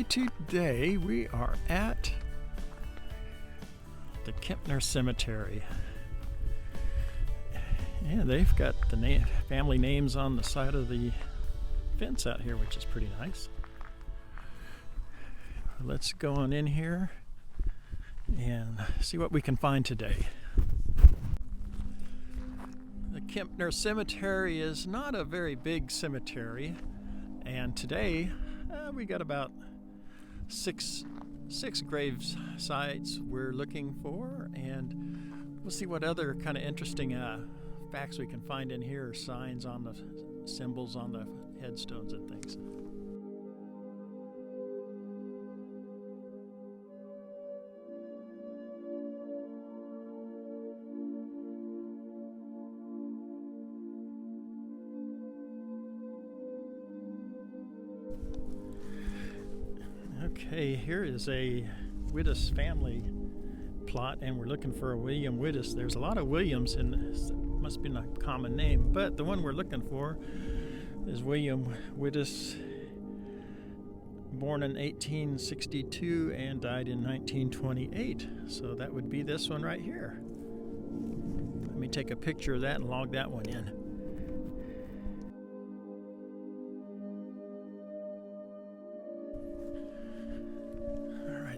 Today we are at the Kempner Cemetery. Yeah, they've got the family names on the side of the fence out here, which is pretty nice. Let's go on in here and see what we can find today. The Kempner Cemetery is not a very big cemetery, and today we got about six grave sites we're looking for, and we'll see what other kind of interesting facts we can find in here, signs on the symbols on the headstones and things. Okay, here is a Wittes family plot, and we're looking for a William Wittes. There's a lot of Williams, and this must be a common name, but the one we're looking for is William Wittes, born in 1862 and died in 1928. So that would be this one right here. Let me take a picture of that and log that one in.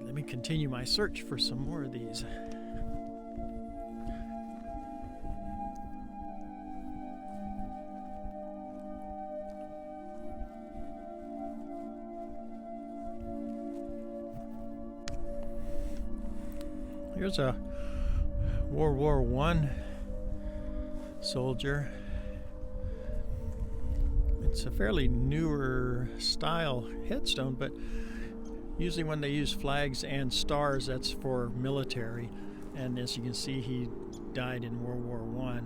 Let me continue my search for some more of these. Here's a World War I soldier. It's a fairly newer style headstone, but usually when they use flags and stars, that's for military. And as you can see, he died in World War I.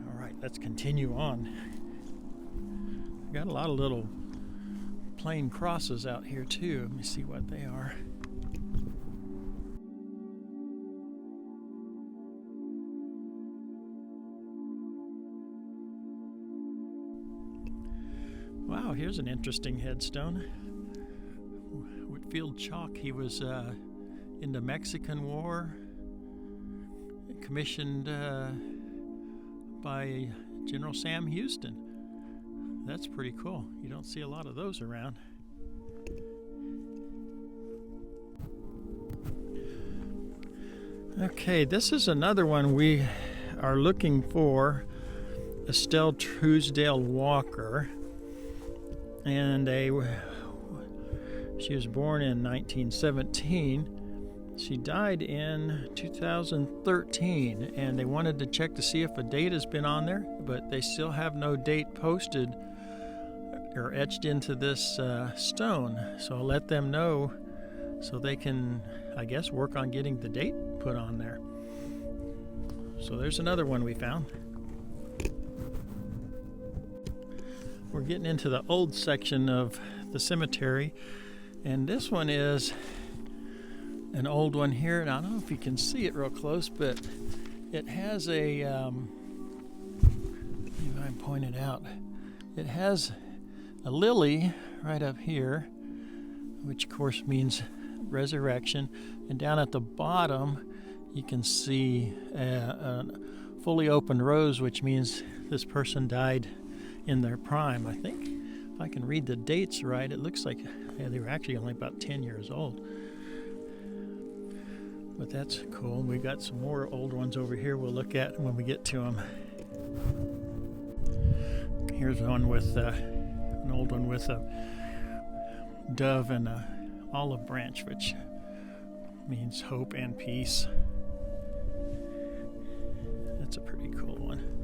All right, let's continue on. We've got a lot of little plain crosses out here too. Let me see what they are. Wow, here's an interesting headstone. Whitfield Chalk, he was in the Mexican War, commissioned by General Sam Houston. That's pretty cool. You don't see a lot of those around. Okay, this is another one we are looking for, Estelle Truesdale Walker. And she was born in 1917. She died in 2013, and they wanted to check to see if a date has been on there, but they still have no date posted or etched into this stone. So I'll let them know so they can, I guess, work on getting the date put on there. So there's another one we found. We're getting into the old section of the cemetery, and this one is an old one here, and I don't know if you can see it real close, but it has a maybe I point it out. It has a lily right up here, which of course means resurrection, and down at the bottom you can see a fully opened rose, which means this person died in their prime. I think if I can read the dates right, it looks like they were actually only about 10 years old. But that's cool. We've got some more old ones over here we'll look at when we get to them. Here's one with an old one with a dove and a olive branch, which means hope and peace. That's a pretty cool one.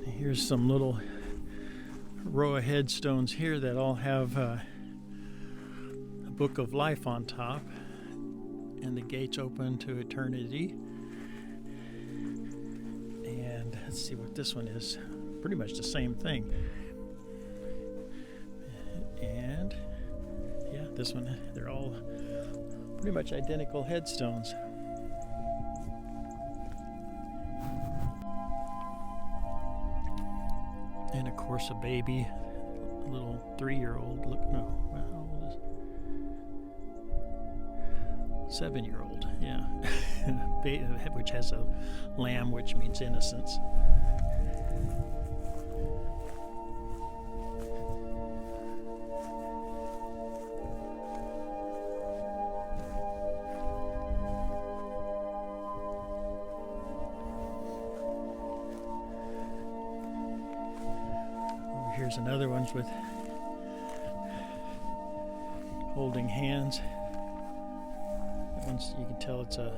Here's some little row of headstones here that all have a book of life on top, and the gates open to eternity. And let's see what this one is. Pretty much the same thing. And yeah, this one, they're all pretty much identical headstones. And of course a baby, a little 3-year-old, look, no, well, how old is 7-year-old, yeah, which has a lamb, which means innocence. Here's another one with holding hands. That one's, you can tell it's a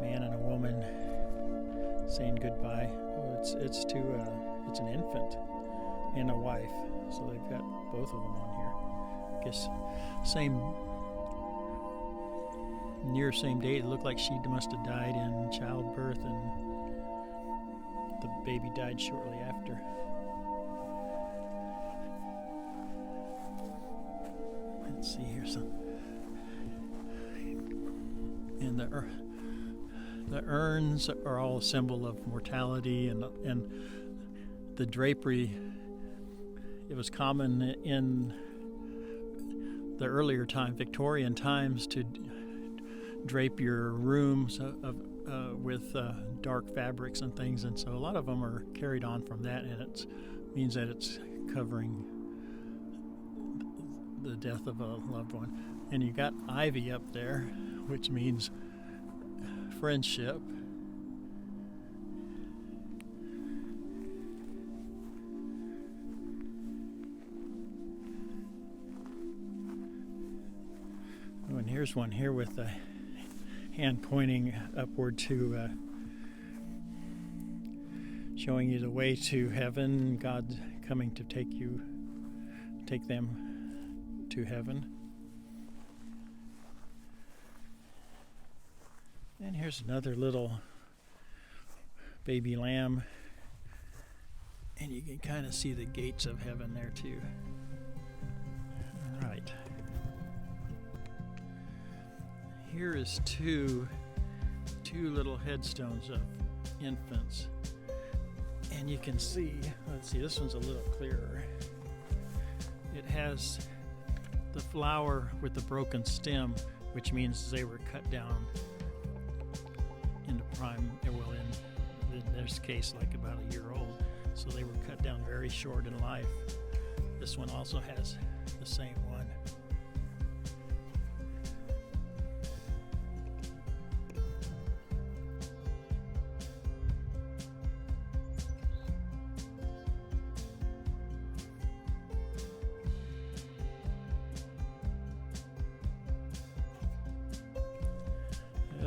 man and a woman saying goodbye. Oh, it's an infant and a wife, so they've got both of them on here. I guess near same date. It looked like she must have died in childbirth, and the baby died shortly after. Let's see here some. And the urns are all a symbol of mortality, and the drapery. It was common in the earlier time, Victorian times, to drape your rooms with dark fabrics and things, and so a lot of them are carried on from that, and it means that it's covering the death of a loved one. And you got ivy up there, which means friendship. Oh, and here's one here with the hand pointing upward to showing you the way to heaven. God coming to take them to heaven. And here's another little baby lamb, and you can kind of see the gates of heaven there too. All right. Here is two little headstones of infants, and you can see, let's see, this one's a little clearer. It has the flower with the broken stem, which means they were cut down into prime, well, in this case, like about a year old. So they were cut down very short in life. This one also has the same one.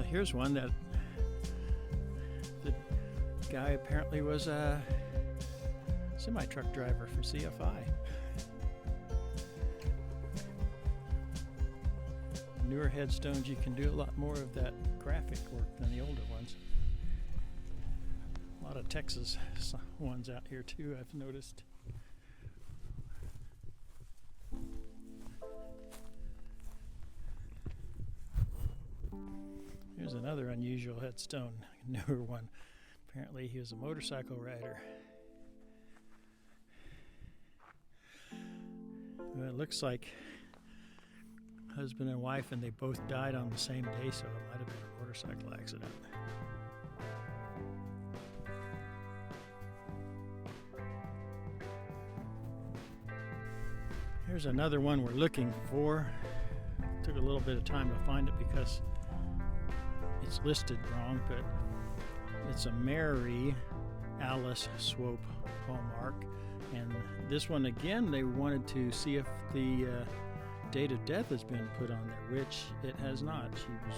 Here's one that the guy apparently was a semi-truck driver for CFI. Newer headstones, you can do a lot more of that graphic work than the older ones. A lot of Texas ones out here too, I've noticed. Here's another unusual headstone, newer one. Apparently he was a motorcycle rider. Well, it looks like husband and wife, and they both died on the same day, so it might have been a motorcycle accident. Here's another one we're looking for. Took a little bit of time to find it because it's listed wrong, but it's a Mary Alice Swope hallmark. And this one, again, they wanted to see if the date of death has been put on there, which it has not. She was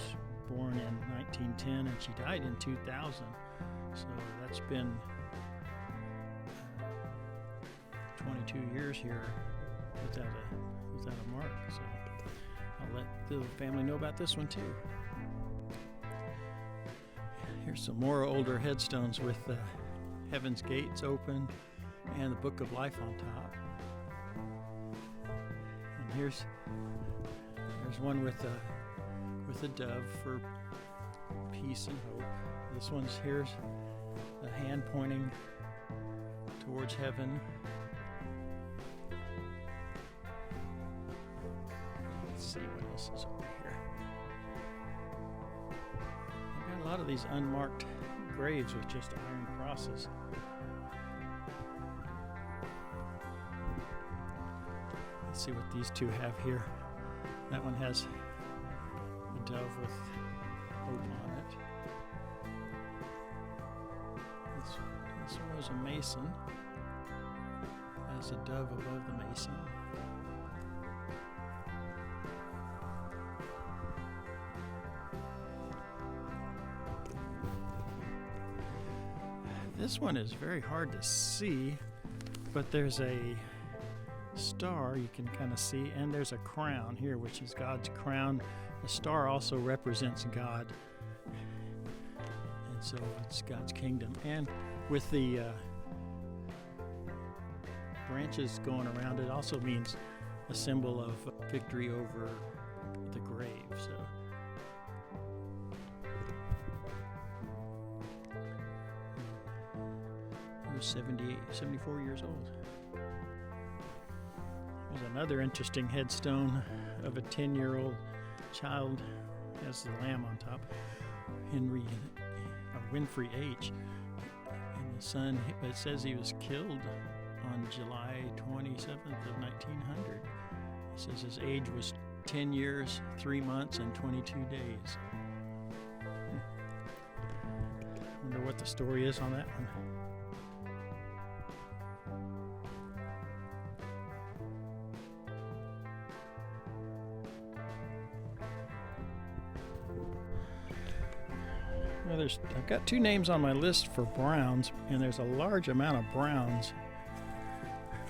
born in 1910 and she died in 2000. So that's been 22 years here without a mark. So I'll let the family know about this one too. Here's some more older headstones with Heaven's Gates open and the Book of Life on top. And here's one with a dove for peace and hope. This one's here's a hand pointing towards heaven. Let's see what else is over here. I've got a lot of these unmarked graves with just iron crosses. Let's see what these two have here. That one has a dove with hope on it. This one was a mason. Has a dove above the mason. This one is very hard to see, but there's a star you can kind of see, and there's a crown here, which is God's crown. The star also represents God, and so it's God's kingdom. And with the branches going around, it also means a symbol of victory over the grave. So he was 74 years old. There's another interesting headstone of a 10-year-old child, has the lamb on top, Winfrey H. And the son, it says he was killed on July 27th of 1900. It says his age was 10 years, 3 months, and 22 days. Wonder what the story is on that one. Well, I've got 2 names on my list for browns, and there's a large amount of browns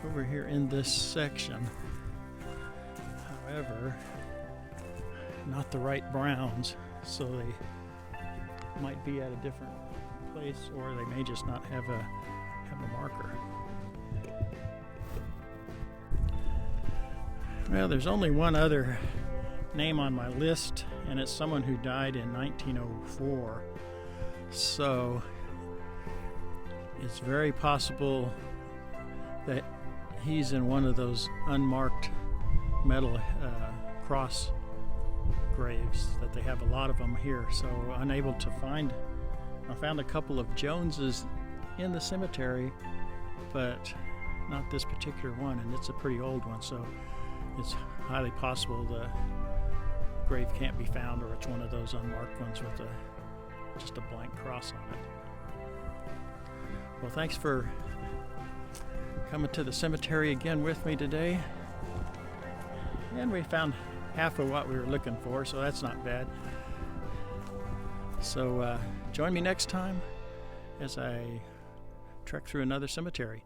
over here in this section. However, not the right browns, so they might be at a different place, or they may just not have a marker. Well, there's only one other name on my list, and it's someone who died in 1904. So it's very possible that he's in one of those unmarked metal cross graves that they have a lot of them here. So unable to find. I found a couple of Joneses in the cemetery, but not this particular one, and it's a pretty old one, so it's highly possible the grave can't be found, or it's one of those unmarked ones with just a blank cross on it. Well, thanks for coming to the cemetery again with me today. And we found half of what we were looking for, so that's not bad. So join me next time as I trek through another cemetery.